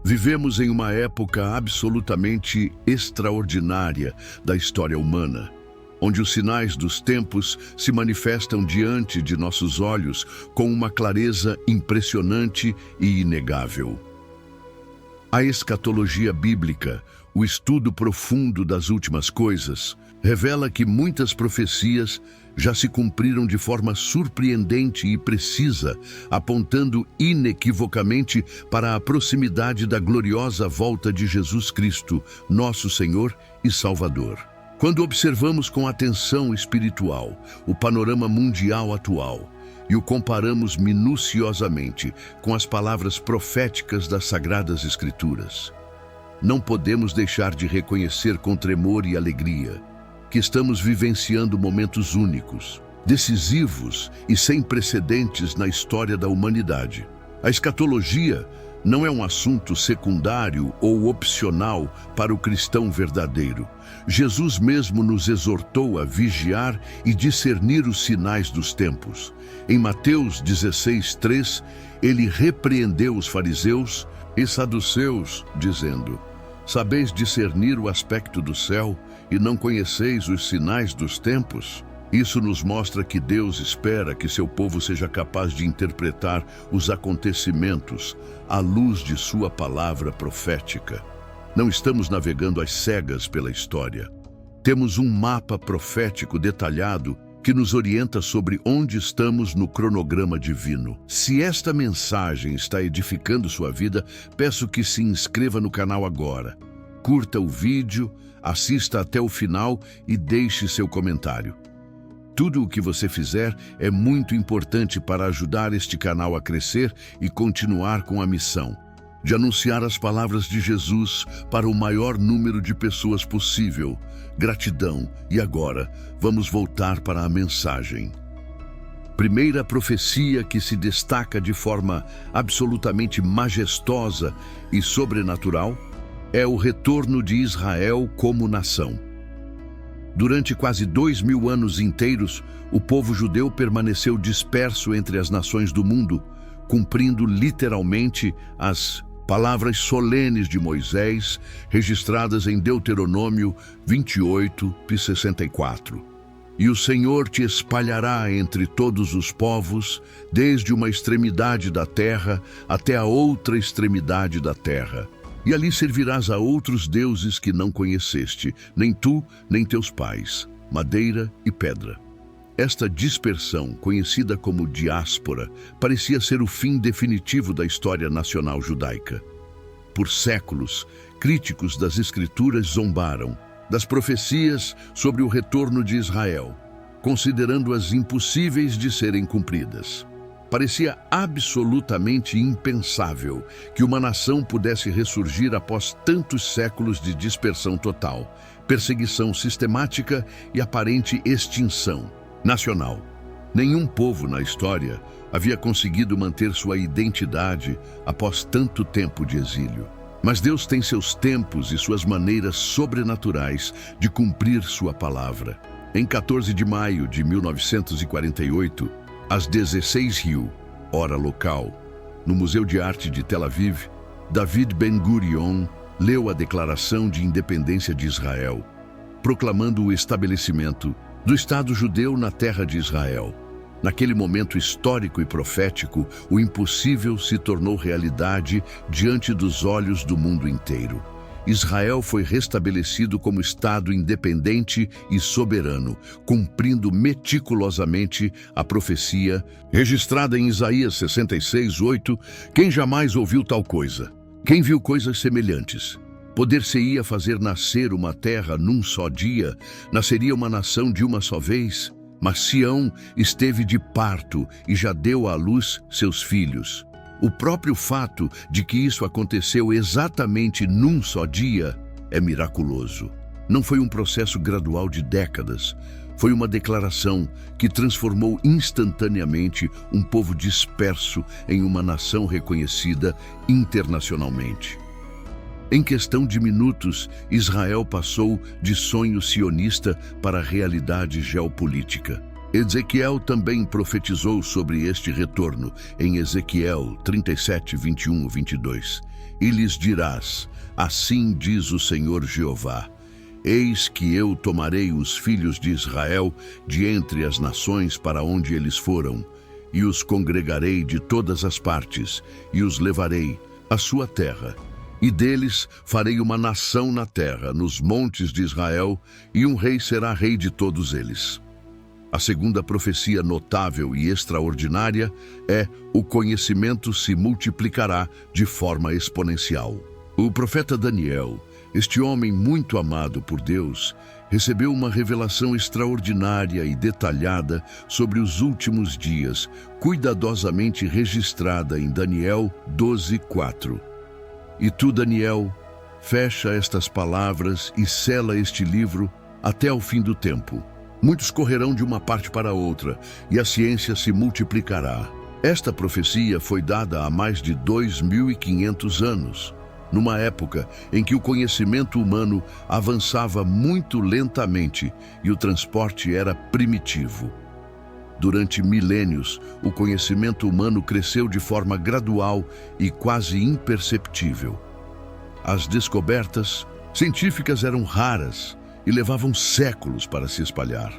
Vivemos em uma época absolutamente extraordinária da história humana, onde os sinais dos tempos se manifestam diante de nossos olhos com uma clareza impressionante e inegável. A escatologia bíblica, o estudo profundo das últimas coisas, revela que muitas profecias já se cumpriram de forma surpreendente e precisa, apontando inequivocamente para a proximidade da gloriosa volta de Jesus Cristo, nosso Senhor e Salvador. Quando observamos com atenção espiritual o panorama mundial atual e o comparamos minuciosamente com as palavras proféticas das Sagradas Escrituras, não podemos deixar de reconhecer com tremor e alegria que estamos vivenciando momentos únicos, decisivos e sem precedentes na história da humanidade. A escatologia não é um assunto secundário ou opcional para o cristão verdadeiro. Jesus mesmo nos exortou a vigiar e discernir os sinais dos tempos. Em Mateus 16:3, ele repreendeu os fariseus e saduceus, dizendo: "Sabeis discernir o aspecto do céu e não conheceis os sinais dos tempos?" Isso nos mostra que Deus espera que seu povo seja capaz de interpretar os acontecimentos à luz de sua palavra profética. Não estamos navegando às cegas pela história. Temos um mapa profético detalhado que nos orienta sobre onde estamos no cronograma divino. Se esta mensagem está edificando sua vida, peço que se inscreva no canal agora. Curta o vídeo, assista até o final e deixe seu comentário. Tudo o que você fizer é muito importante para ajudar este canal a crescer e continuar com a missão de anunciar as palavras de Jesus para o maior número de pessoas possível. Gratidão. E agora, vamos voltar para a mensagem. Primeira profecia que se destaca de forma absolutamente majestosa e sobrenatural é o retorno de Israel como nação. Durante quase 2000 anos inteiros, o povo judeu permaneceu disperso entre as nações do mundo, cumprindo literalmente as palavras solenes de Moisés, registradas em Deuteronômio 28:64. "E o Senhor te espalhará entre todos os povos, desde uma extremidade da terra até a outra extremidade da terra. E ali servirás a outros deuses que não conheceste, nem tu, nem teus pais, madeira e pedra." Esta dispersão, conhecida como diáspora, parecia ser o fim definitivo da história nacional judaica. Por séculos, críticos das Escrituras zombaram das profecias sobre o retorno de Israel, considerando-as impossíveis de serem cumpridas. Parecia absolutamente impensável que uma nação pudesse ressurgir após tantos séculos de dispersão total, perseguição sistemática e aparente extinção nacional. Nenhum povo na história havia conseguido manter sua identidade após tanto tempo de exílio. Mas Deus tem seus tempos e suas maneiras sobrenaturais de cumprir sua palavra. Em 14 de maio de 1948, às 16h, hora local, no Museu de Arte de Tel Aviv, David Ben-Gurion leu a Declaração de Independência de Israel, proclamando o estabelecimento do Estado judeu na terra de Israel. Naquele momento histórico e profético, o impossível se tornou realidade diante dos olhos do mundo inteiro. Israel foi restabelecido como Estado independente e soberano, cumprindo meticulosamente a profecia registrada em Isaías 66:8, "Quem jamais ouviu tal coisa? Quem viu coisas semelhantes? Poder-se-ia fazer nascer uma terra num só dia? Nasceria uma nação de uma só vez? Mas Sião esteve de parto e já deu à luz seus filhos." O próprio fato de que isso aconteceu exatamente num só dia é miraculoso. Não foi um processo gradual de décadas. Foi uma declaração que transformou instantaneamente um povo disperso em uma nação reconhecida internacionalmente. Em questão de minutos, Israel passou de sonho sionista para realidade geopolítica. Ezequiel também profetizou sobre este retorno em Ezequiel 37:21-22. e lhes dirás: assim diz o Senhor Jeová: eis que eu tomarei os filhos de Israel de entre as nações para onde eles foram, e os congregarei de todas as partes, e os levarei à sua terra. E deles farei uma nação na terra, nos montes de Israel, e um rei será rei de todos eles. A segunda profecia notável e extraordinária é: o conhecimento se multiplicará de forma exponencial. O profeta Daniel, este homem muito amado por Deus, recebeu uma revelação extraordinária e detalhada sobre os últimos dias, cuidadosamente registrada em Daniel 12:4. E tu, Daniel, fecha estas palavras e sela este livro até ao fim do tempo. Muitos correrão de uma parte para outra, e a ciência se multiplicará. Esta profecia foi dada há mais de 2.500 anos, numa época em que o conhecimento humano avançava muito lentamente e o transporte era primitivo. Durante milênios, o conhecimento humano cresceu de forma gradual e quase imperceptível. As descobertas científicas eram raras e levavam séculos para se espalhar.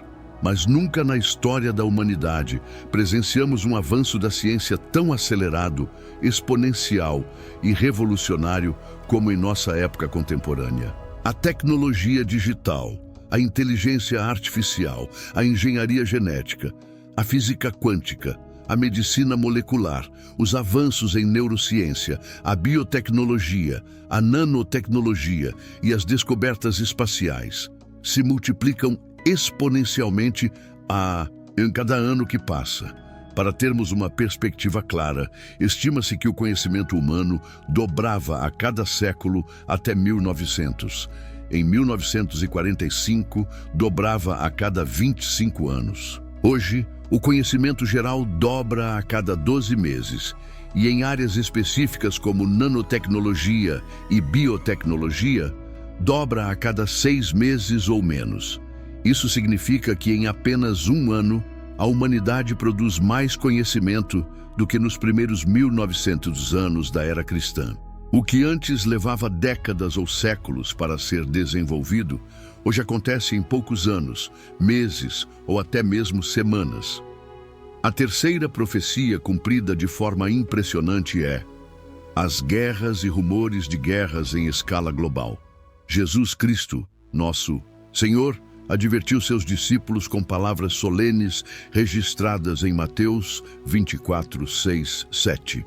Mas nunca na história da humanidade presenciamos um avanço da ciência tão acelerado, exponencial e revolucionário como em nossa época contemporânea. A tecnologia digital, a inteligência artificial, a engenharia genética, a física quântica, a medicina molecular, os avanços em neurociência, a biotecnologia, a nanotecnologia e as descobertas espaciais se multiplicam exponencialmente em cada ano que passa. Para termos uma perspectiva clara, estima-se que o conhecimento humano dobrava a cada século até 1900. Em 1945, dobrava a cada 25 anos. Hoje, o conhecimento geral dobra a cada 12 meses, e em áreas específicas como nanotecnologia e biotecnologia, dobra a cada 6 meses ou menos. Isso significa que em apenas um ano, a humanidade produz mais conhecimento do que nos primeiros 1900 anos da era cristã. O que antes levava décadas ou séculos para ser desenvolvido, hoje acontece em poucos anos, meses ou até mesmo semanas. A terceira profecia cumprida de forma impressionante é: as guerras e rumores de guerras em escala global. Jesus Cristo, nosso Senhor, advertiu seus discípulos com palavras solenes registradas em Mateus 24:6-7.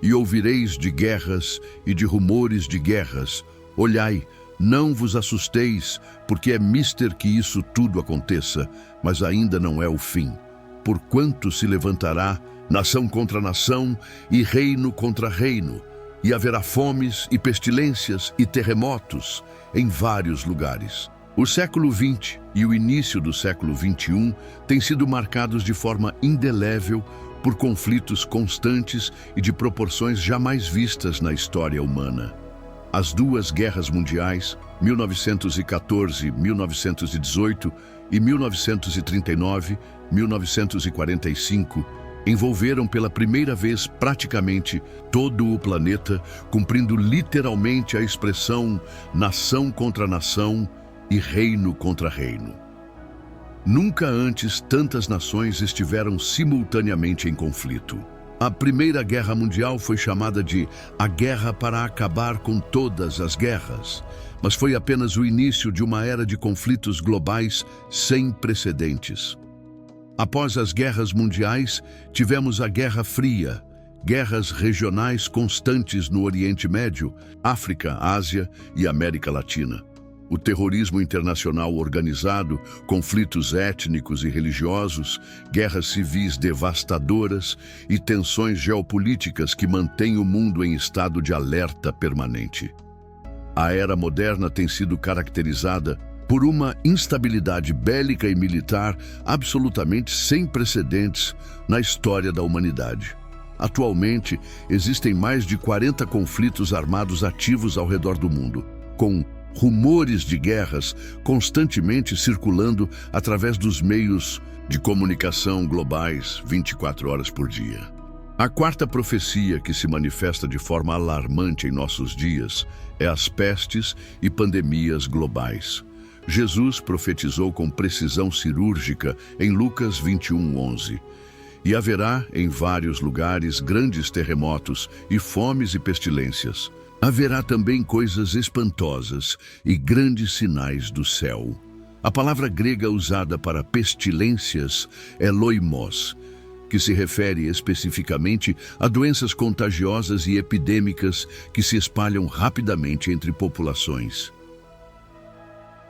E ouvireis de guerras e de rumores de guerras. Olhai, não vos assusteis, porque é mister que isso tudo aconteça, mas ainda não é o fim. Porquanto se levantará nação contra nação e reino contra reino, e haverá fomes e pestilências e terremotos em vários lugares. O século XX e o início do século XXI têm sido marcados de forma indelével por conflitos constantes e de proporções jamais vistas na história humana. As duas guerras mundiais, 1914-1918 e 1939-1945, envolveram pela primeira vez praticamente todo o planeta, cumprindo literalmente a expressão nação contra nação e reino contra reino. Nunca antes tantas nações estiveram simultaneamente em conflito. A Primeira Guerra Mundial foi chamada de a guerra para acabar com todas as guerras, mas foi apenas o início de uma era de conflitos globais sem precedentes. Após as guerras mundiais, tivemos a Guerra Fria, guerras regionais constantes no Oriente Médio, África, Ásia e América Latina. O terrorismo internacional organizado, conflitos étnicos e religiosos, guerras civis devastadoras e tensões geopolíticas que mantêm o mundo em estado de alerta permanente. A era moderna tem sido caracterizada por uma instabilidade bélica e militar absolutamente sem precedentes na história da humanidade. Atualmente, existem mais de 40 conflitos armados ativos ao redor do mundo, com rumores de guerras constantemente circulando através dos meios de comunicação globais 24 horas por dia. A quarta profecia que se manifesta de forma alarmante em nossos dias é as pestes e pandemias globais. Jesus profetizou com precisão cirúrgica em Lucas 21:11. E haverá em vários lugares grandes terremotos e fomes e pestilências. Haverá também coisas espantosas e grandes sinais do céu. A palavra grega usada para pestilências é loimos, que se refere especificamente a doenças contagiosas e epidêmicas que se espalham rapidamente entre populações.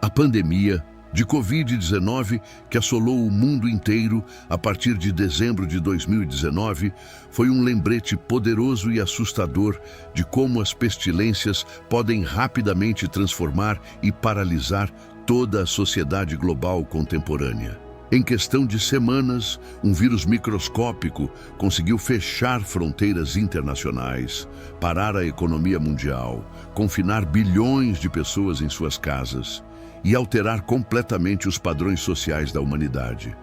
A pandemia de Covid-19, que assolou o mundo inteiro a partir de dezembro de 2019, foi um lembrete poderoso e assustador de como as pestilências podem rapidamente transformar e paralisar toda a sociedade global contemporânea. Em questão de semanas, um vírus microscópico conseguiu fechar fronteiras internacionais, parar a economia mundial, confinar bilhões de pessoas em suas casas e alterar completamente os padrões sociais da humanidade.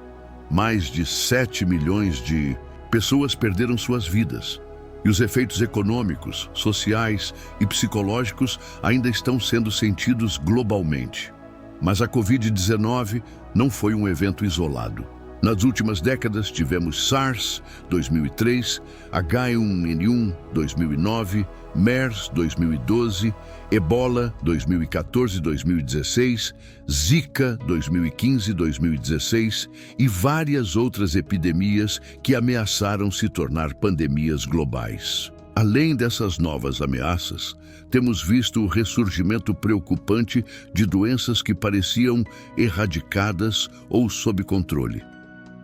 Mais de 7 milhões de pessoas perderam suas vidas, e os efeitos econômicos, sociais e psicológicos ainda estão sendo sentidos globalmente. Mas a Covid-19 não foi um evento isolado. Nas últimas décadas tivemos SARS, 2003, H1N1, 2009, MERS, 2012, Ebola, 2014 e 2016, Zika, 2015 e 2016 e várias outras epidemias que ameaçaram se tornar pandemias globais. Além dessas novas ameaças, temos visto o ressurgimento preocupante de doenças que pareciam erradicadas ou sob controle.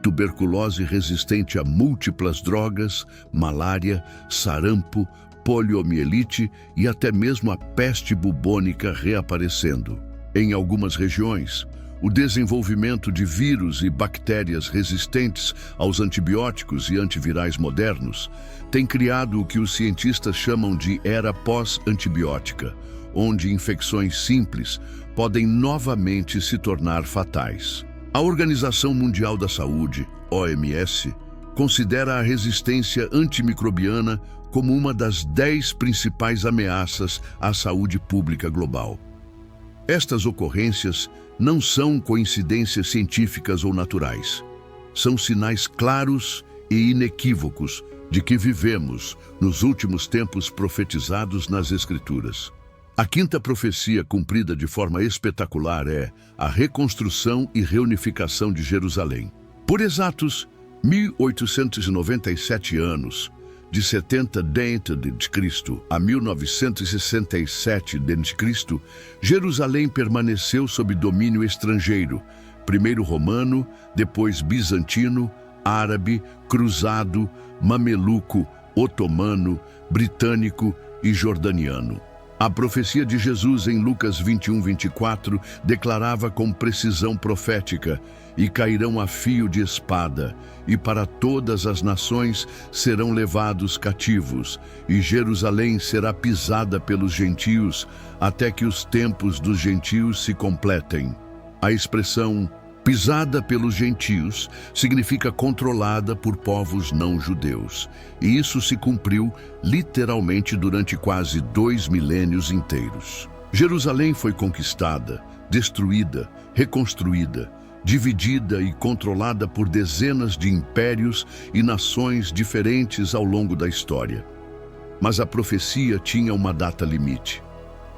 Tuberculose resistente a múltiplas drogas, malária, sarampo, poliomielite e até mesmo a peste bubônica reaparecendo. Em algumas regiões, o desenvolvimento de vírus e bactérias resistentes aos antibióticos e antivirais modernos tem criado o que os cientistas chamam de era pós-antibiótica, onde infecções simples podem novamente se tornar fatais. A Organização Mundial da Saúde, OMS, considera a resistência antimicrobiana como uma das 10 principais ameaças à saúde pública global. Estas ocorrências não são coincidências científicas ou naturais. São sinais claros e inequívocos de que vivemos nos últimos tempos profetizados nas Escrituras. A quinta profecia cumprida de forma espetacular é a reconstrução e reunificação de Jerusalém. Por exatos 1897 anos, de 70 d.C. a 1967 d.C., Jerusalém permaneceu sob domínio estrangeiro, primeiro romano, depois bizantino, árabe, cruzado, mameluco, otomano, britânico e jordaniano. A profecia de Jesus em Lucas 21:24 declarava com precisão profética: e cairão a fio de espada, e para todas as nações serão levados cativos, e Jerusalém será pisada pelos gentios, até que os tempos dos gentios se completem. A expressão pisada pelos gentios significa controlada por povos não judeus, e isso se cumpriu literalmente durante quase 2 milênios inteiros. Jerusalém foi conquistada, destruída, reconstruída, dividida e controlada por dezenas de impérios e nações diferentes ao longo da história. Mas a profecia tinha uma data limite: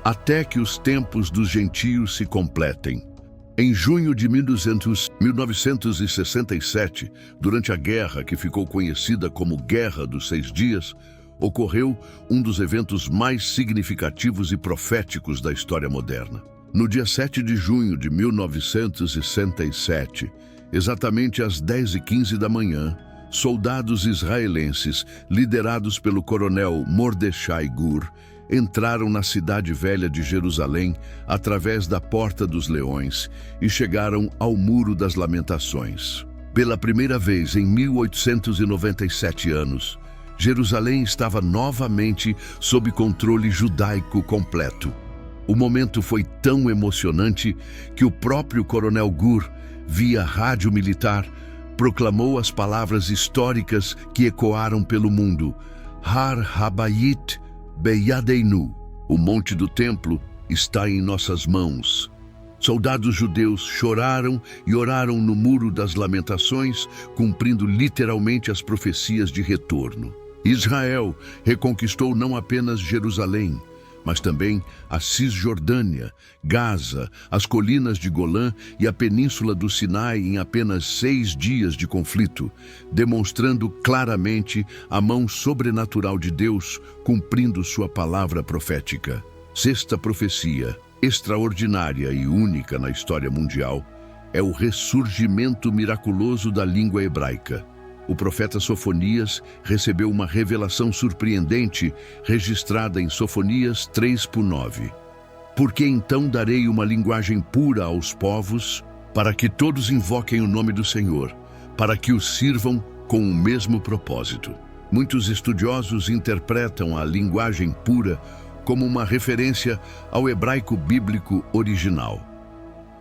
até que os tempos dos gentios se completem. Em junho de 1967, durante a guerra que ficou conhecida como Guerra dos 6 Dias, ocorreu um dos eventos mais significativos e proféticos da história moderna. No dia 7 de junho de 1967, exatamente às 10h15 da manhã, soldados israelenses, liderados pelo coronel Mordechai Gur, entraram na cidade velha de Jerusalém através da Porta dos Leões e chegaram ao Muro das Lamentações. Pela primeira vez em 1897 anos, Jerusalém estava novamente sob controle judaico completo. O momento foi tão emocionante que o próprio coronel Gur, via rádio militar, proclamou as palavras históricas que ecoaram pelo mundo: Har Habayit Beyadeinu, o monte do templo está em nossas mãos. Soldados judeus choraram e oraram no Muro das Lamentações, cumprindo literalmente as profecias de retorno. Israel reconquistou não apenas Jerusalém, mas também a Cisjordânia, Gaza, as colinas de Golã e a península do Sinai em apenas 6 dias de conflito, demonstrando claramente a mão sobrenatural de Deus cumprindo sua palavra profética. Sexta profecia, extraordinária e única na história mundial, é o ressurgimento miraculoso da língua hebraica. O profeta Sofonias recebeu uma revelação surpreendente registrada em Sofonias 3:9. Porque então darei uma linguagem pura aos povos, para que todos invoquem o nome do Senhor, para que os sirvam com o mesmo propósito. Muitos estudiosos interpretam a linguagem pura como uma referência ao hebraico bíblico original.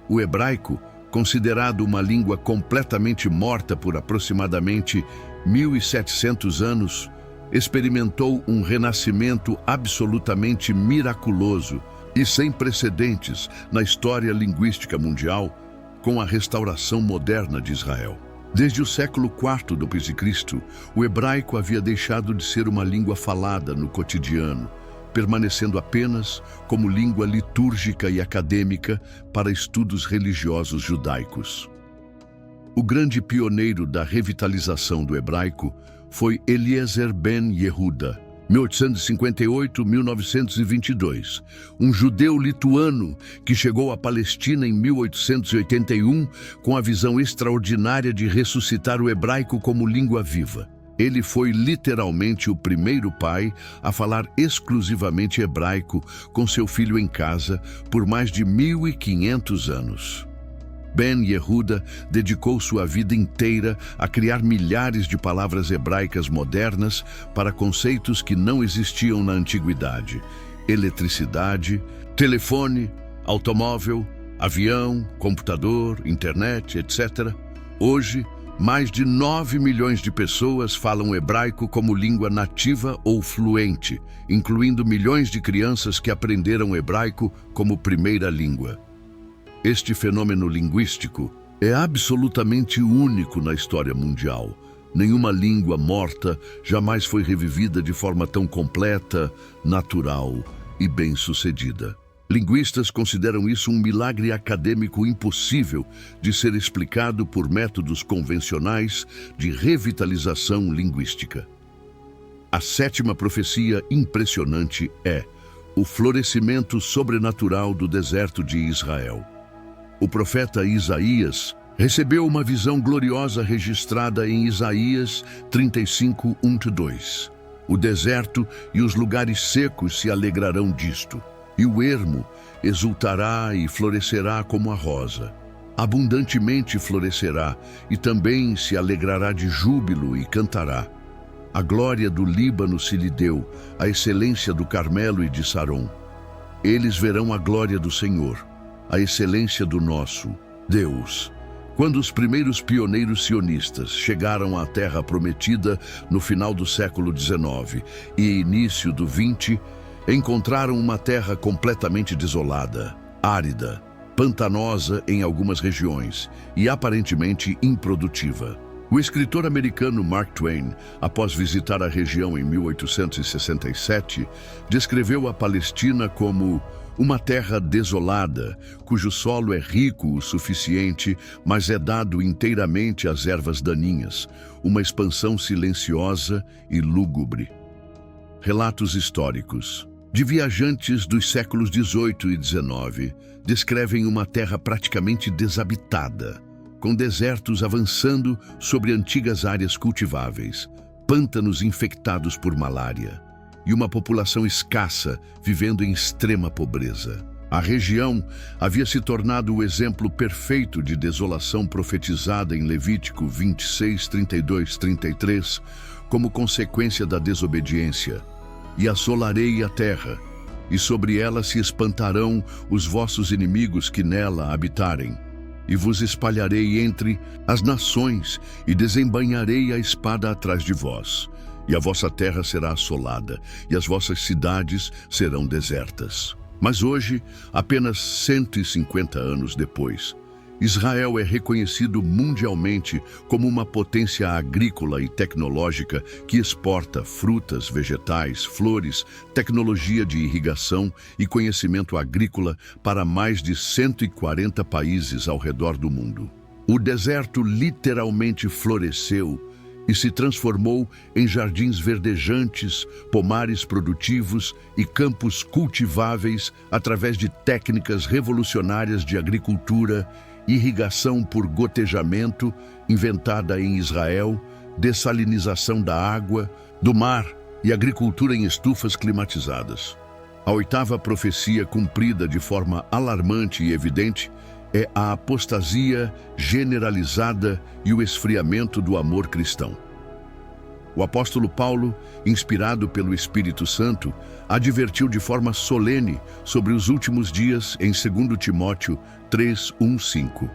O hebraico, considerado uma língua completamente morta por aproximadamente 1.700 anos, experimentou um renascimento absolutamente miraculoso e sem precedentes na história linguística mundial, com a restauração moderna de Israel. Desde o século IV d.C., o hebraico havia deixado de ser uma língua falada no cotidiano, permanecendo apenas como língua litúrgica e acadêmica para estudos religiosos judaicos. O grande pioneiro da revitalização do hebraico foi Eliezer ben Yehuda, 1858-1922, um judeu lituano que chegou à Palestina em 1881 com a visão extraordinária de ressuscitar o hebraico como língua viva. Ele foi literalmente o primeiro pai a falar exclusivamente hebraico com seu filho em casa por mais de 1.500 anos. Ben Yehuda dedicou sua vida inteira a criar milhares de palavras hebraicas modernas para conceitos que não existiam na antiguidade: eletricidade, telefone, automóvel, avião, computador, internet, etc. Hoje, mais de 9 milhões de pessoas falam hebraico como língua nativa ou fluente, incluindo milhões de crianças que aprenderam hebraico como primeira língua. Este fenômeno linguístico é absolutamente único na história mundial. Nenhuma língua morta jamais foi revivida de forma tão completa, natural e bem-sucedida. Linguistas consideram isso um milagre acadêmico impossível de ser explicado por métodos convencionais de revitalização linguística. A sétima profecia impressionante é o florescimento sobrenatural do deserto de Israel. O profeta Isaías recebeu uma visão gloriosa registrada em Isaías 35, 1-2. O deserto e os lugares secos se alegrarão disto, e o ermo exultará e florescerá como a rosa. Abundantemente florescerá e também se alegrará de júbilo e cantará. A glória do Líbano se lhe deu, a excelência do Carmelo e de Saron. Eles verão a glória do Senhor, a excelência do nosso Deus. Quando os primeiros pioneiros sionistas chegaram à Terra Prometida no final do século XIX e início do XX, encontraram uma terra completamente desolada, árida, pantanosa em algumas regiões e aparentemente improdutiva. O escritor americano Mark Twain, após visitar a região em 1867, descreveu a Palestina como uma terra desolada, cujo solo é rico o suficiente, mas é dado inteiramente às ervas daninhas, uma expansão silenciosa e lúgubre. Relatos históricos de viajantes dos séculos XVIII e XIX descrevem uma terra praticamente desabitada, com desertos avançando sobre antigas áreas cultiváveis, pântanos infectados por malária e uma população escassa vivendo em extrema pobreza. A região havia se tornado o exemplo perfeito de desolação profetizada em Levítico 26, 32, 33, como consequência da desobediência. E assolarei a terra, e sobre ela se espantarão os vossos inimigos que nela habitarem. e vos espalharei entre as nações, e desembainharei a espada atrás de vós. E a vossa terra será assolada, e as vossas cidades serão desertas. Mas hoje, apenas 150 anos depois, Israel é reconhecido mundialmente como uma potência agrícola e tecnológica que exporta frutas, vegetais, flores, tecnologia de irrigação e conhecimento agrícola para mais de 140 países ao redor do mundo. O deserto literalmente floresceu e se transformou em jardins verdejantes, pomares produtivos e campos cultiváveis através de técnicas revolucionárias de agricultura, irrigação por gotejamento, inventada em Israel, dessalinização da água, do mar e agricultura em estufas climatizadas. A oitava profecia cumprida de forma alarmante e evidente é a apostasia generalizada e o esfriamento do amor cristão. O apóstolo Paulo, inspirado pelo Espírito Santo, advertiu de forma solene sobre os últimos dias em 2 Timóteo 3:1-5.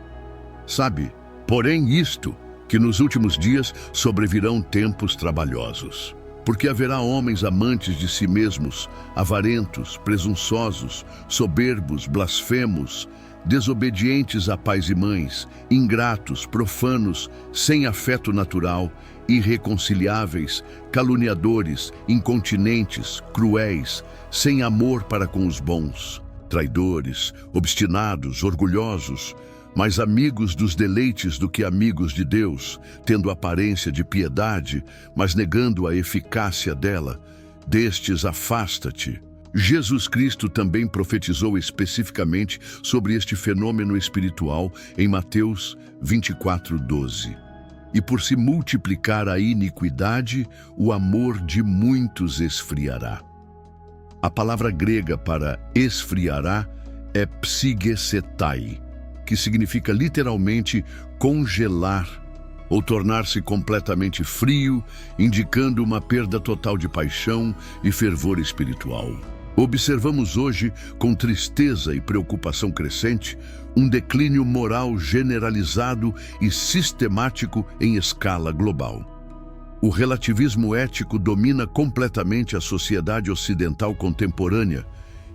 Sabe, porém isto, que nos últimos dias sobrevirão tempos trabalhosos. Porque haverá homens amantes de si mesmos, avarentos, presunçosos, soberbos, blasfemos, desobedientes a pais e mães, ingratos, profanos, sem afeto natural, irreconciliáveis, caluniadores, incontinentes, cruéis, sem amor para com os bons, traidores, obstinados, orgulhosos, mais amigos dos deleites do que amigos de Deus, tendo aparência de piedade, mas negando a eficácia dela. Destes afasta-te. Jesus Cristo também profetizou especificamente sobre este fenômeno espiritual em Mateus 24:12. E por se multiplicar a iniquidade, o amor de muitos esfriará. A palavra grega para esfriará é psigesetai, que significa literalmente congelar ou tornar-se completamente frio, indicando uma perda total de paixão e fervor espiritual. Observamos hoje, com tristeza e preocupação crescente, um declínio moral generalizado e sistemático em escala global. O relativismo ético domina completamente a sociedade ocidental contemporânea,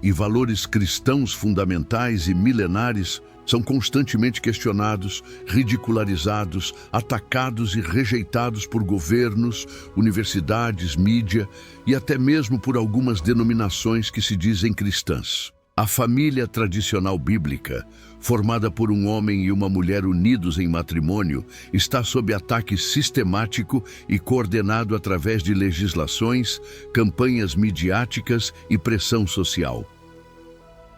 e valores cristãos fundamentais e milenares são constantemente questionados, ridicularizados, atacados e rejeitados por governos, universidades, mídia e até mesmo por algumas denominações que se dizem cristãs. A família tradicional bíblica, formada por um homem e uma mulher unidos em matrimônio, está sob ataque sistemático e coordenado através de legislações, campanhas midiáticas e pressão social.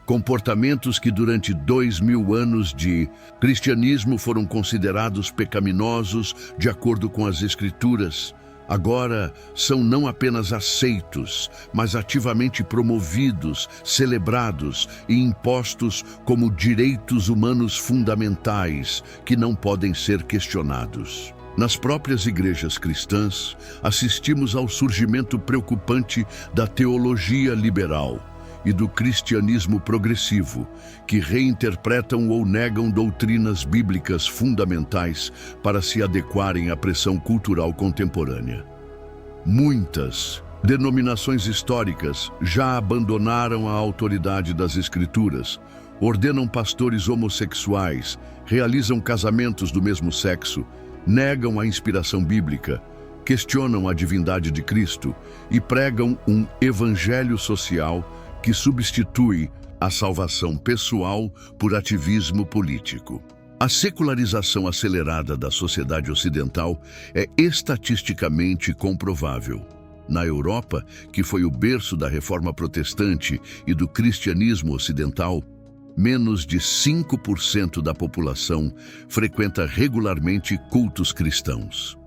Comportamentos que durante 2000 anos de cristianismo foram considerados pecaminosos de acordo com as Escrituras, agora são não apenas aceitos, mas ativamente promovidos, celebrados e impostos como direitos humanos fundamentais que não podem ser questionados. Nas próprias igrejas cristãs, assistimos ao surgimento preocupante da teologia liberal e do cristianismo progressivo, que reinterpretam ou negam doutrinas bíblicas fundamentais para se adequarem à pressão cultural contemporânea. Muitas denominações históricas já abandonaram a autoridade das Escrituras, ordenam pastores homossexuais, realizam casamentos do mesmo sexo, negam a inspiração bíblica, questionam a divindade de Cristo e pregam um evangelho social que substitui a salvação pessoal por ativismo político. A secularização acelerada da sociedade ocidental é estatisticamente comprovável. Na Europa, que foi o berço da Reforma Protestante e do cristianismo ocidental, menos de 5% da população frequenta regularmente cultos cristãos.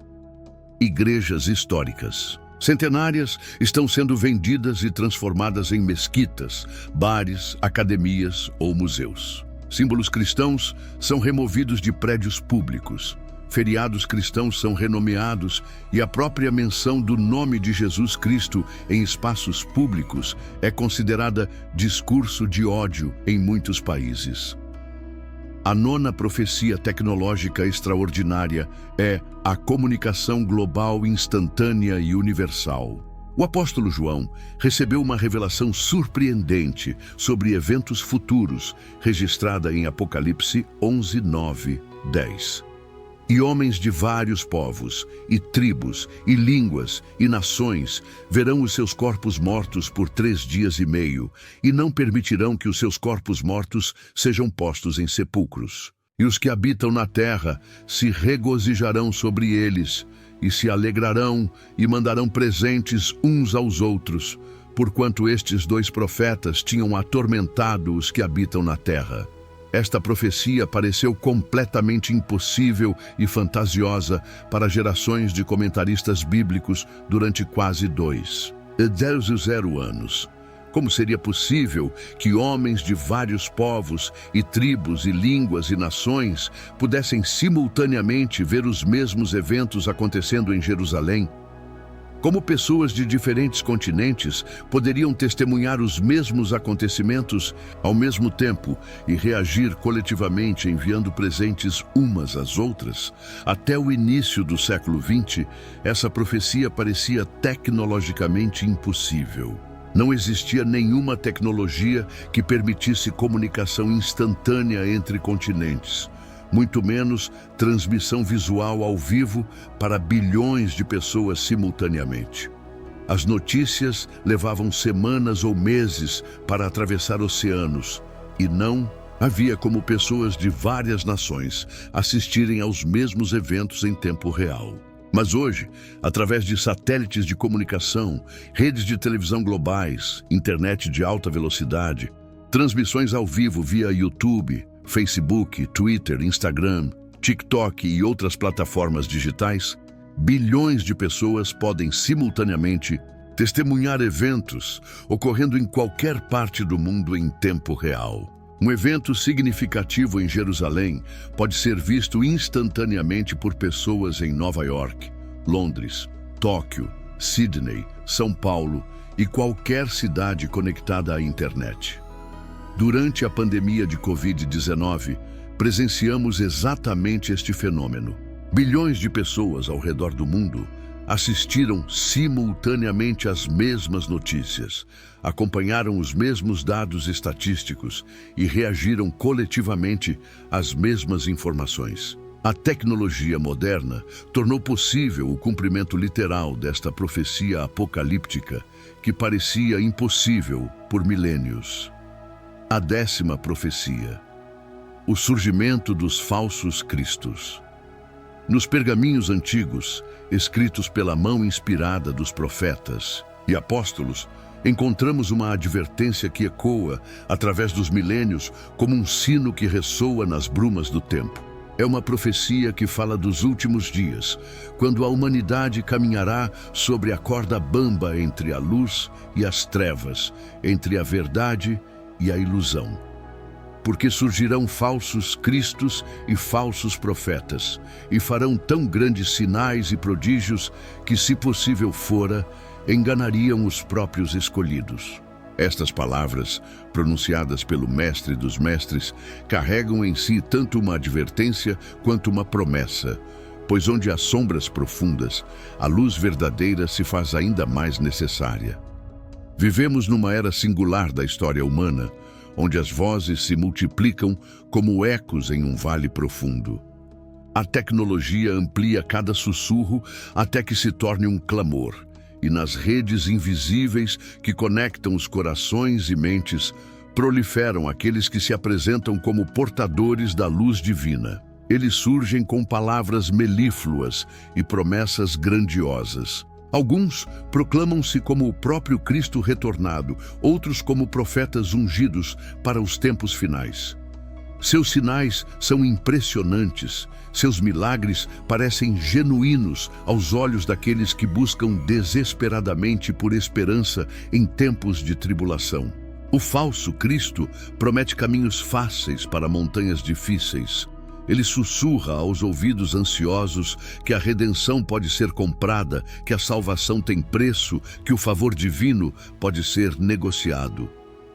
Igrejas históricas centenárias estão sendo vendidas e transformadas em mesquitas, bares, academias ou museus. Símbolos cristãos são removidos de prédios públicos. Feriados cristãos são renomeados e a própria menção do nome de Jesus Cristo em espaços públicos é considerada discurso de ódio em muitos países. A nona profecia tecnológica extraordinária é a comunicação global instantânea e universal. O apóstolo João recebeu uma revelação surpreendente sobre eventos futuros, registrada em Apocalipse 11, 9, 10. E homens de vários povos, e tribos, e línguas, e nações verão os seus corpos mortos por 3 dias e meio, e não permitirão que os seus corpos mortos sejam postos em sepulcros. E os que habitam na terra se regozijarão sobre eles, e se alegrarão e mandarão presentes uns aos outros, porquanto estes 2 profetas tinham atormentado os que habitam na terra. Esta profecia pareceu completamente impossível e fantasiosa para gerações de comentaristas bíblicos durante quase 2,0 anos. Como seria possível que homens de vários povos e tribos e línguas e nações pudessem simultaneamente ver os mesmos eventos acontecendo em Jerusalém? Como pessoas de diferentes continentes poderiam testemunhar os mesmos acontecimentos ao mesmo tempo e reagir coletivamente enviando presentes umas às outras? Até o início do século XX, essa profecia parecia tecnologicamente impossível. Não existia nenhuma tecnologia que permitisse comunicação instantânea entre continentes, muito menos transmissão visual ao vivo para bilhões de pessoas simultaneamente. As notícias levavam semanas ou meses para atravessar oceanos, e não havia como pessoas de várias nações assistirem aos mesmos eventos em tempo real. Mas hoje, através de satélites de comunicação, redes de televisão globais, internet de alta velocidade, transmissões ao vivo via YouTube, Facebook, Twitter, Instagram, TikTok e outras plataformas digitais, bilhões de pessoas podem simultaneamente testemunhar eventos ocorrendo em qualquer parte do mundo em tempo real. Um evento significativo em Jerusalém pode ser visto instantaneamente por pessoas em Nova York, Londres, Tóquio, Sydney, São Paulo e qualquer cidade conectada à internet. Durante a pandemia de Covid-19, presenciamos exatamente este fenômeno. Bilhões de pessoas ao redor do mundo assistiram simultaneamente às mesmas notícias, acompanharam os mesmos dados estatísticos e reagiram coletivamente às mesmas informações. A tecnologia moderna tornou possível o cumprimento literal desta profecia apocalíptica que parecia impossível por milênios. A 10ª profecia: o surgimento dos falsos cristos. Nos pergaminhos antigos, escritos pela mão inspirada dos profetas e apóstolos, encontramos uma advertência que ecoa, através dos milênios, como um sino que ressoa nas brumas do tempo. É uma profecia que fala dos últimos dias, quando a humanidade caminhará sobre a corda bamba entre a luz e as trevas, entre a verdade e a ilusão. Porque surgirão falsos cristos e falsos profetas, e farão tão grandes sinais e prodígios que, se possível fora, enganariam os próprios escolhidos. Estas palavras, pronunciadas pelo Mestre dos Mestres, carregam em si tanto uma advertência quanto uma promessa, pois onde há sombras profundas, a luz verdadeira se faz ainda mais necessária. Vivemos numa era singular da história humana, onde as vozes se multiplicam como ecos em um vale profundo. A tecnologia amplia cada sussurro até que se torne um clamor, e nas redes invisíveis que conectam os corações e mentes, proliferam aqueles que se apresentam como portadores da luz divina. Eles surgem com palavras melífluas e promessas grandiosas. Alguns proclamam-se como o próprio Cristo retornado, outros como profetas ungidos para os tempos finais. Seus sinais são impressionantes, seus milagres parecem genuínos aos olhos daqueles que buscam desesperadamente por esperança em tempos de tribulação. O falso Cristo promete caminhos fáceis para montanhas difíceis. Ele sussurra aos ouvidos ansiosos que a redenção pode ser comprada, que a salvação tem preço, que o favor divino pode ser negociado.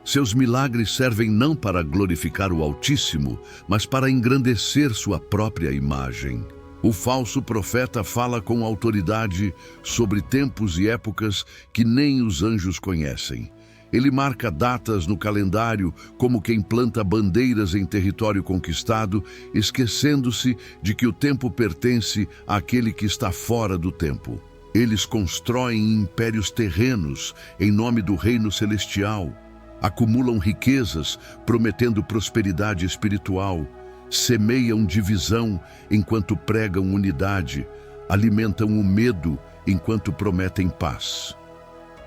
Seus milagres servem não para glorificar o Altíssimo, mas para engrandecer sua própria imagem. O falso profeta fala com autoridade sobre tempos e épocas que nem os anjos conhecem. Ele marca datas no calendário como quem planta bandeiras em território conquistado, esquecendo-se de que o tempo pertence àquele que está fora do tempo. Eles constroem impérios terrenos em nome do reino celestial, acumulam riquezas prometendo prosperidade espiritual, semeiam divisão enquanto pregam unidade, alimentam o medo enquanto prometem paz.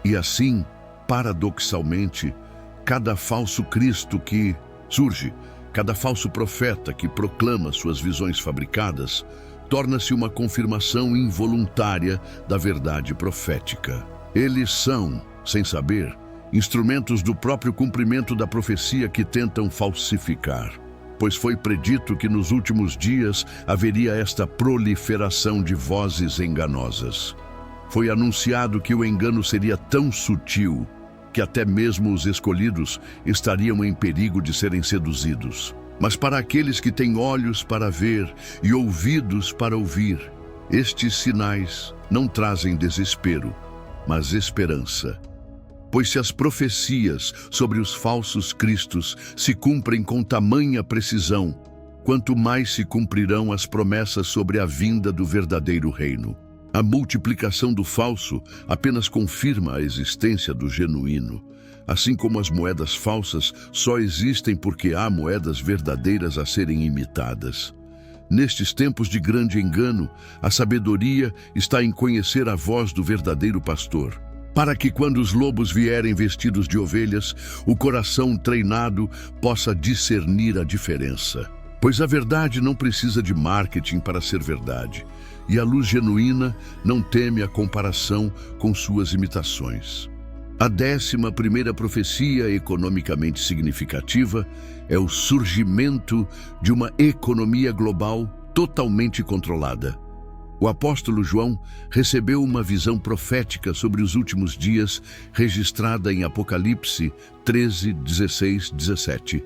E assim, paradoxalmente, cada falso Cristo que surge, cada falso profeta que proclama suas visões fabricadas, torna-se uma confirmação involuntária da verdade profética. Eles são, sem saber, instrumentos do próprio cumprimento da profecia que tentam falsificar. Pois foi predito que nos últimos dias haveria esta proliferação de vozes enganosas. Foi anunciado que o engano seria tão sutil que até mesmo os escolhidos estariam em perigo de serem seduzidos. Mas para aqueles que têm olhos para ver e ouvidos para ouvir, estes sinais não trazem desespero, mas esperança. Pois se as profecias sobre os falsos cristos se cumprem com tamanha precisão, quanto mais se cumprirão as promessas sobre a vinda do verdadeiro reino. A multiplicação do falso apenas confirma a existência do genuíno. Assim como as moedas falsas só existem porque há moedas verdadeiras a serem imitadas. Nestes tempos de grande engano, a sabedoria está em conhecer a voz do verdadeiro pastor, para que quando os lobos vierem vestidos de ovelhas, o coração treinado possa discernir a diferença. Pois a verdade não precisa de marketing para ser verdade, e a luz genuína não teme a comparação com suas imitações. A 11ª profecia economicamente significativa é o surgimento de uma economia global totalmente controlada. O apóstolo João recebeu uma visão profética sobre os últimos dias, registrada em Apocalipse 13, 16, 17.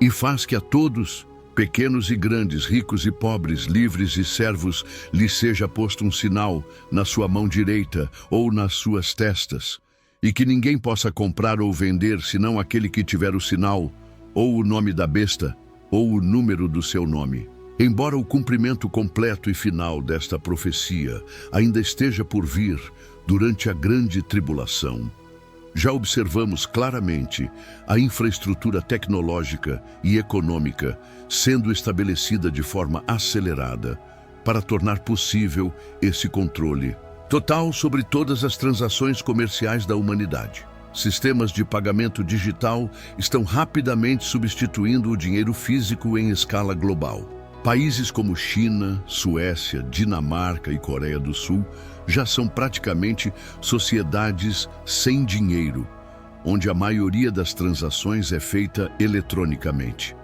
E faz que a todos, pequenos e grandes, ricos e pobres, livres e servos, lhes seja posto um sinal na sua mão direita ou nas suas testas, e que ninguém possa comprar ou vender senão aquele que tiver o sinal, ou o nome da besta, ou o número do seu nome. Embora o cumprimento completo e final desta profecia ainda esteja por vir durante a grande tribulação, já observamos claramente a infraestrutura tecnológica e econômica sendo estabelecida de forma acelerada para tornar possível esse controle total sobre todas as transações comerciais da humanidade. Sistemas de pagamento digital estão rapidamente substituindo o dinheiro físico em escala global. Países como China, Suécia, Dinamarca e Coreia do Sul já são praticamente sociedades sem dinheiro, onde a maioria das transações é feita eletronicamente.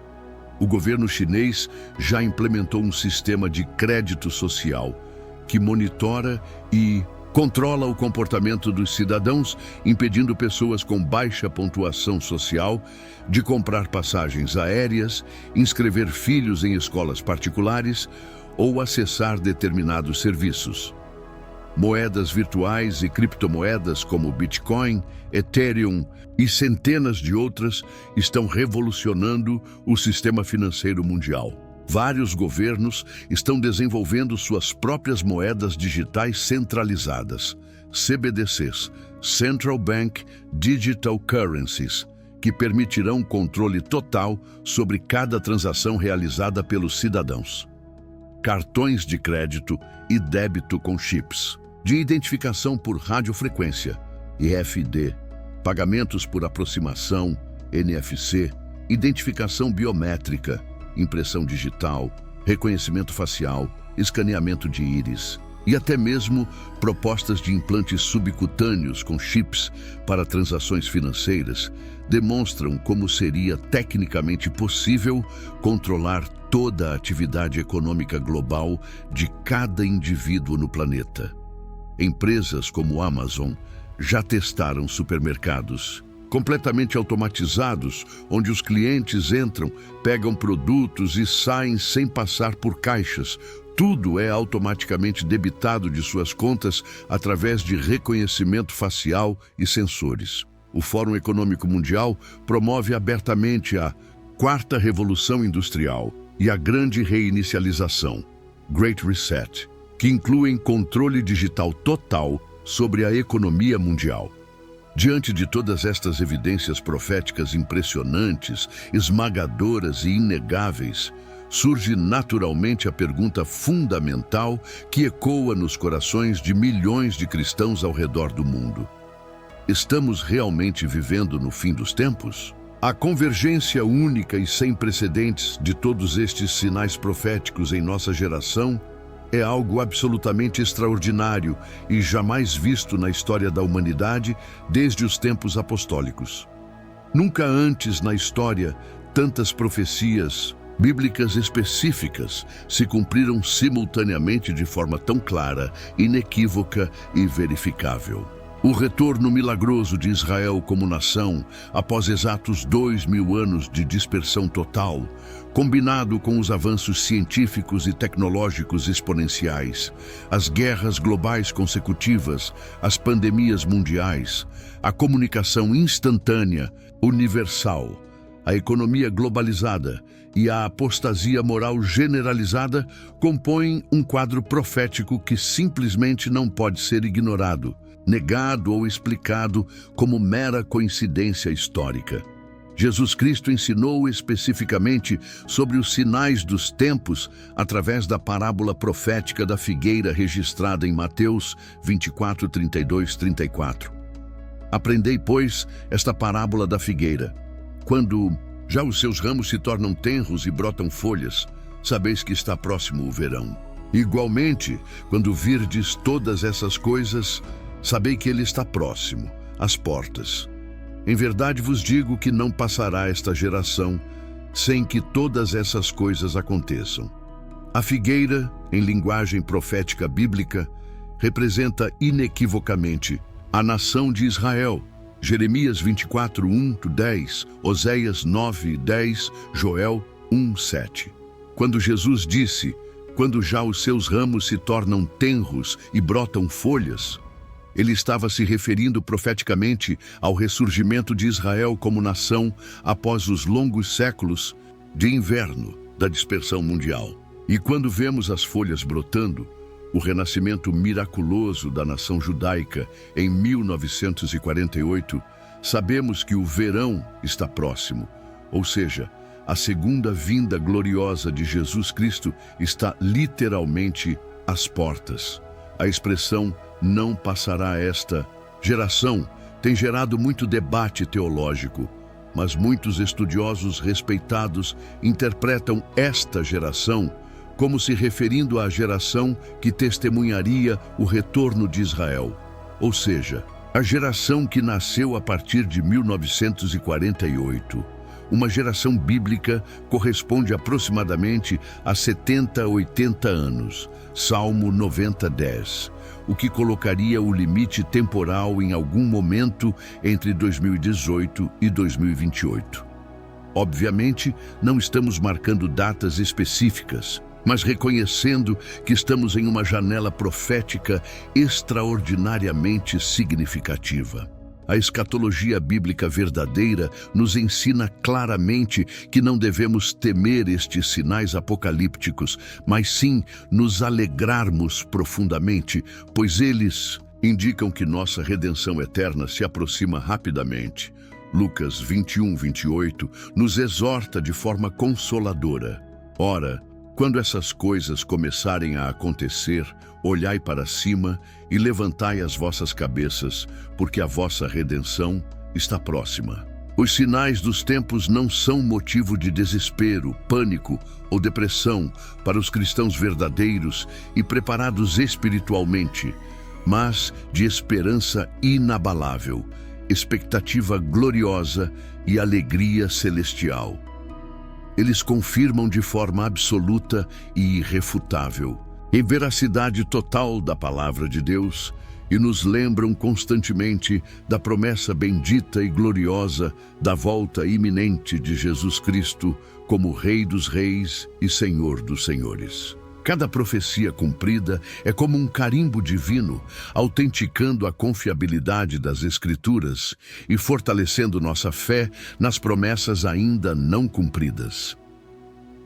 O governo chinês já implementou um sistema de crédito social que monitora e controla o comportamento dos cidadãos, impedindo pessoas com baixa pontuação social de comprar passagens aéreas, inscrever filhos em escolas particulares ou acessar determinados serviços. Moedas virtuais e criptomoedas como Bitcoin, Ethereum e centenas de outras estão revolucionando o sistema financeiro mundial. Vários governos estão desenvolvendo suas próprias moedas digitais centralizadas, CBDCs, Central Bank Digital Currencies, que permitirão controle total sobre cada transação realizada pelos cidadãos. Cartões de crédito e débito com chips, de identificação por radiofrequência, RFID, pagamentos por aproximação, NFC, identificação biométrica, impressão digital, reconhecimento facial, escaneamento de íris e até mesmo propostas de implantes subcutâneos com chips para transações financeiras demonstram como seria tecnicamente possível controlar toda a atividade econômica global de cada indivíduo no planeta. Empresas como Amazon já testaram supermercados completamente automatizados, onde os clientes entram, pegam produtos e saem sem passar por caixas. Tudo é automaticamente debitado de suas contas através de reconhecimento facial e sensores. O Fórum Econômico Mundial promove abertamente a Quarta Revolução Industrial e a Grande Reinicialização, Great Reset, que incluem controle digital total sobre a economia mundial. Diante de todas estas evidências proféticas impressionantes, esmagadoras e inegáveis, surge naturalmente a pergunta fundamental que ecoa nos corações de milhões de cristãos ao redor do mundo. Estamos realmente vivendo no fim dos tempos? A convergência única e sem precedentes de todos estes sinais proféticos em nossa geração é algo absolutamente extraordinário e jamais visto na história da humanidade desde os tempos apostólicos. Nunca antes na história tantas profecias bíblicas específicas se cumpriram simultaneamente de forma tão clara, inequívoca e verificável. O retorno milagroso de Israel como nação, após exatos 2000 anos de dispersão total, combinado com os avanços científicos e tecnológicos exponenciais, as guerras globais consecutivas, as pandemias mundiais, a comunicação instantânea, universal, a economia globalizada e a apostasia moral generalizada compõem um quadro profético que simplesmente não pode ser ignorado, negado ou explicado como mera coincidência histórica. Jesus Cristo ensinou especificamente sobre os sinais dos tempos através da parábola profética da figueira registrada em Mateus 24, 32, 34. Aprendei, pois, esta parábola da figueira. Quando já os seus ramos se tornam tenros e brotam folhas, sabeis que está próximo o verão. Igualmente, quando virdes todas essas coisas, sabei que ele está próximo, às portas. Em verdade vos digo que não passará esta geração sem que todas essas coisas aconteçam. A figueira, em linguagem profética bíblica, representa inequivocamente a nação de Israel. Jeremias 24, 1-10, Oséias 9, 10, Joel 1, 7. Quando Jesus disse, quando já os seus ramos se tornam tenros e brotam folhas, ele estava se referindo profeticamente ao ressurgimento de Israel como nação após os longos séculos de inverno da dispersão mundial. E quando vemos as folhas brotando, o renascimento miraculoso da nação judaica em 1948, sabemos que o verão está próximo, ou seja, a segunda vinda gloriosa de Jesus Cristo está literalmente às portas. A expressão "não passará esta geração" tem gerado muito debate teológico, mas muitos estudiosos respeitados interpretam esta geração como se referindo à geração que testemunharia o retorno de Israel, ou seja, a geração que nasceu a partir de 1948. Uma geração bíblica corresponde aproximadamente a 70 a 80 anos, Salmo 90, 10, o que colocaria o limite temporal em algum momento entre 2018 e 2028. Obviamente, não estamos marcando datas específicas, mas reconhecendo que estamos em uma janela profética extraordinariamente significativa. A escatologia bíblica verdadeira nos ensina claramente que não devemos temer estes sinais apocalípticos, mas sim nos alegrarmos profundamente, pois eles indicam que nossa redenção eterna se aproxima rapidamente. Lucas 21, 28 nos exorta de forma consoladora. Ora, quando essas coisas começarem a acontecer, olhai para cima e levantai as vossas cabeças, porque a vossa redenção está próxima. Os sinais dos tempos não são motivo de desespero, pânico ou depressão para os cristãos verdadeiros e preparados espiritualmente, mas de esperança inabalável, expectativa gloriosa e alegria celestial. Eles confirmam de forma absoluta e irrefutável, em veracidade total da palavra de Deus, e nos lembram constantemente da promessa bendita e gloriosa da volta iminente de Jesus Cristo como Rei dos Reis e Senhor dos Senhores. Cada profecia cumprida é como um carimbo divino, autenticando a confiabilidade das Escrituras e fortalecendo nossa fé nas promessas ainda não cumpridas.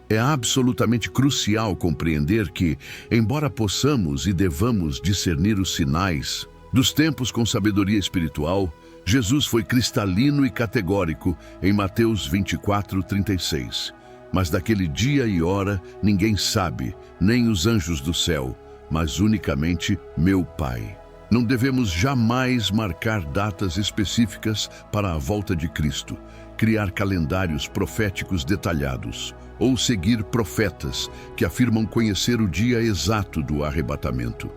É absolutamente crucial compreender que, embora possamos e devamos discernir os sinais dos tempos com sabedoria espiritual, Jesus foi cristalino e categórico em Mateus 24:36. Mas daquele dia e hora ninguém sabe, nem os anjos do céu, mas unicamente meu Pai. Não devemos jamais marcar datas específicas para a volta de Cristo, criar calendários proféticos detalhados, ou seguir profetas que afirmam conhecer o dia exato do arrebatamento.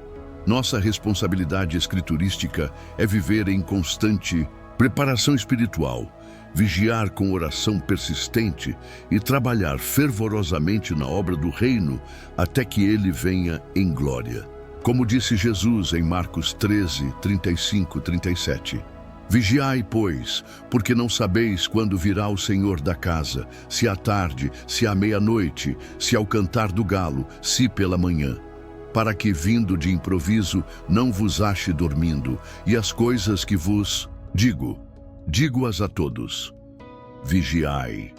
Nossa responsabilidade escriturística é viver em constante preparação espiritual, vigiar com oração persistente e trabalhar fervorosamente na obra do reino até que ele venha em glória. Como disse Jesus em Marcos 13:35-37. Vigiai, pois, porque não sabeis quando virá o Senhor da casa, se à tarde, se à meia-noite, se ao cantar do galo, se pela manhã, para que, vindo de improviso, não vos ache dormindo, e as coisas que vos digo-as a todos. Vigiai.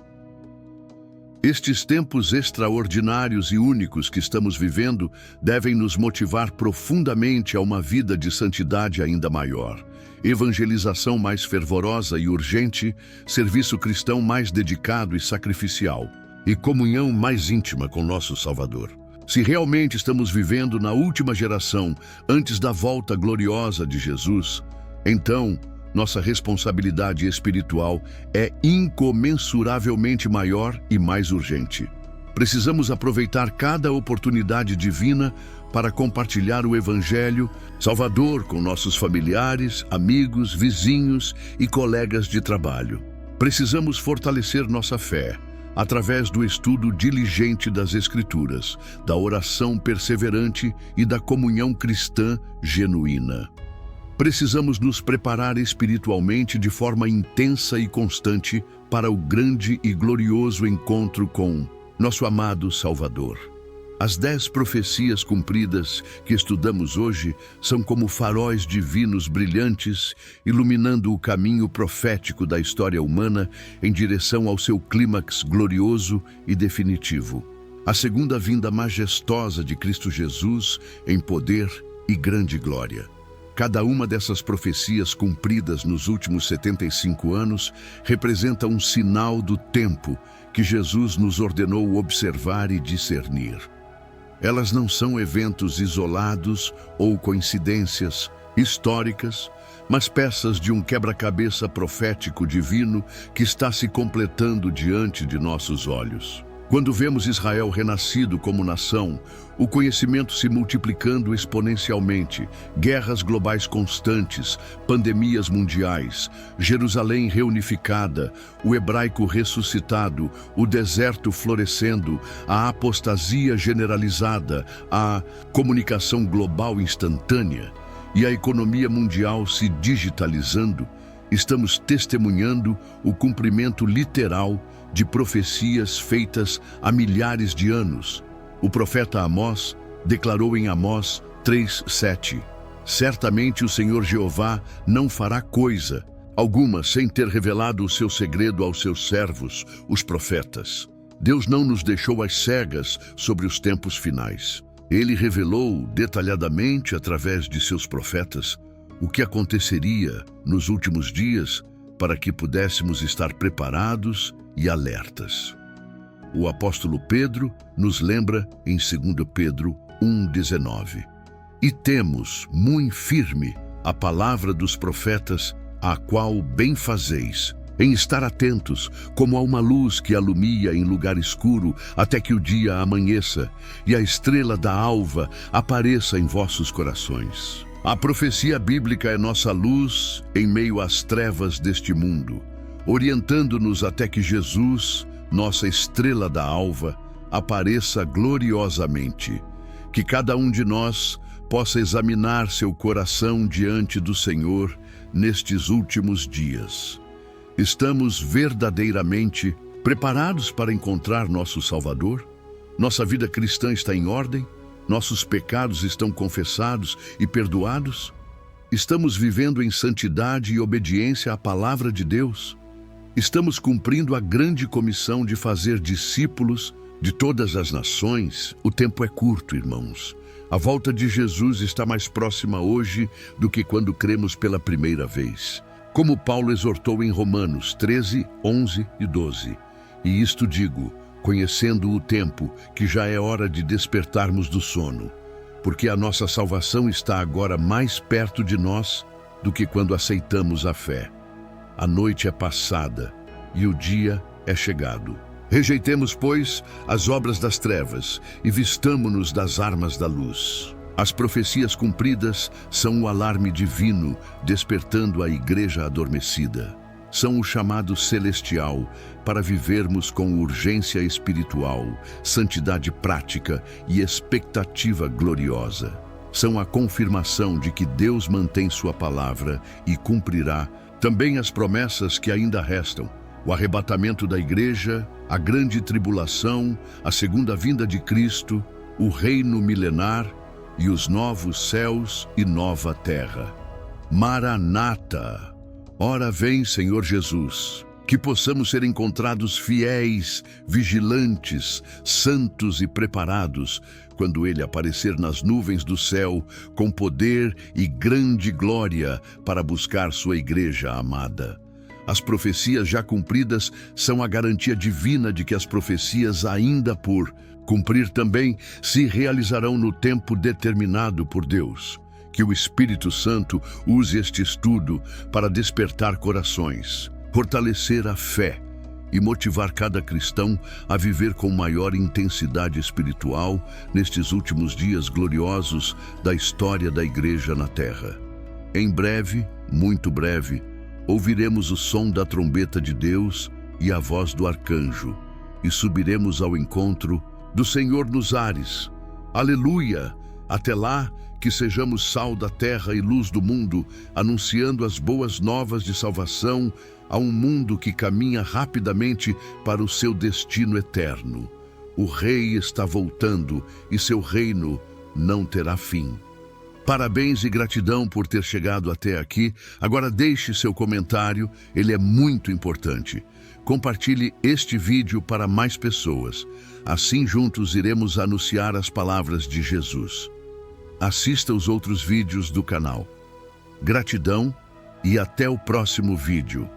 Estes tempos extraordinários e únicos que estamos vivendo devem nos motivar profundamente a uma vida de santidade ainda maior, evangelização mais fervorosa e urgente, serviço cristão mais dedicado e sacrificial, e comunhão mais íntima com nosso Salvador. Se realmente estamos vivendo na última geração, antes da volta gloriosa de Jesus, então nossa responsabilidade espiritual é incomensuravelmente maior e mais urgente. Precisamos aproveitar cada oportunidade divina para compartilhar o Evangelho Salvador com nossos familiares, amigos, vizinhos e colegas de trabalho. Precisamos fortalecer nossa fé através do estudo diligente das Escrituras, da oração perseverante e da comunhão cristã genuína. Precisamos nos preparar espiritualmente de forma intensa e constante para o grande e glorioso encontro com nosso amado Salvador. As 10 profecias cumpridas que estudamos hoje são como faróis divinos brilhantes, iluminando o caminho profético da história humana em direção ao seu clímax glorioso e definitivo. A segunda vinda majestosa de Cristo Jesus em poder e grande glória. Cada uma dessas profecias cumpridas nos últimos 75 anos representa um sinal do tempo que Jesus nos ordenou observar e discernir. Elas não são eventos isolados ou coincidências históricas, mas peças de um quebra-cabeça profético divino que está se completando diante de nossos olhos. Quando vemos Israel renascido como nação, o conhecimento se multiplicando exponencialmente, guerras globais constantes, pandemias mundiais, Jerusalém reunificada, o hebraico ressuscitado, o deserto florescendo, a apostasia generalizada, a comunicação global instantânea e a economia mundial se digitalizando, estamos testemunhando o cumprimento literal de profecias feitas há milhares de anos. O profeta Amós declarou em Amós 3:7: certamente o Senhor Jeová não fará coisa alguma sem ter revelado o seu segredo aos seus servos, os profetas. Deus não nos deixou às cegas sobre os tempos finais. Ele revelou detalhadamente através de seus profetas o que aconteceria nos últimos dias para que pudéssemos estar preparados e alertas. O apóstolo Pedro nos lembra em 2 Pedro 1:19. E temos muito firme a palavra dos profetas, a qual bem fazeis, em estar atentos, como a uma luz que alumia em lugar escuro, até que o dia amanheça, e a estrela da alva apareça em vossos corações. A profecia bíblica é nossa luz em meio às trevas deste mundo, orientando-nos até que Jesus, nossa estrela da alva, apareça gloriosamente. Que cada um de nós possa examinar seu coração diante do Senhor nestes últimos dias. Estamos verdadeiramente preparados para encontrar nosso Salvador? Nossa vida cristã está em ordem? Nossos pecados estão confessados e perdoados? Estamos vivendo em santidade e obediência à palavra de Deus? Estamos cumprindo a grande comissão de fazer discípulos de todas as nações? O tempo é curto, irmãos. A volta de Jesus está mais próxima hoje do que quando cremos pela primeira vez. Como Paulo exortou em Romanos 13, 11 e 12. E isto digo, conhecendo o tempo, que já é hora de despertarmos do sono, porque a nossa salvação está agora mais perto de nós do que quando aceitamos a fé. A noite é passada e o dia é chegado. Rejeitemos, pois, as obras das trevas e vistamo-nos das armas da luz. As profecias cumpridas são o alarme divino, despertando a igreja adormecida. São o chamado celestial para vivermos com urgência espiritual, santidade prática e expectativa gloriosa. São a confirmação de que Deus mantém sua palavra e cumprirá também as promessas que ainda restam: o arrebatamento da igreja, a grande tribulação, a segunda vinda de Cristo, o reino milenar e os novos céus e nova terra. Maranata! Ora vem, Senhor Jesus, que possamos ser encontrados fiéis, vigilantes, santos e preparados quando Ele aparecer nas nuvens do céu com poder e grande glória para buscar sua igreja amada. As profecias já cumpridas são a garantia divina de que as profecias ainda por cumprir também se realizarão no tempo determinado por Deus. Que o Espírito Santo use este estudo para despertar corações, fortalecer a fé e motivar cada cristão a viver com maior intensidade espiritual nestes últimos dias gloriosos da história da Igreja na Terra. Em breve, muito breve, ouviremos o som da trombeta de Deus e a voz do arcanjo, e subiremos ao encontro do Senhor nos ares. Aleluia! Até lá, que sejamos sal da terra e luz do mundo, anunciando as boas novas de salvação a um mundo que caminha rapidamente para o seu destino eterno. O Rei está voltando e seu reino não terá fim. Parabéns e gratidão por ter chegado até aqui. Agora deixe seu comentário, ele é muito importante. Compartilhe este vídeo para mais pessoas. Assim juntos iremos anunciar as palavras de Jesus. Assista os outros vídeos do canal. Gratidão e até o próximo vídeo.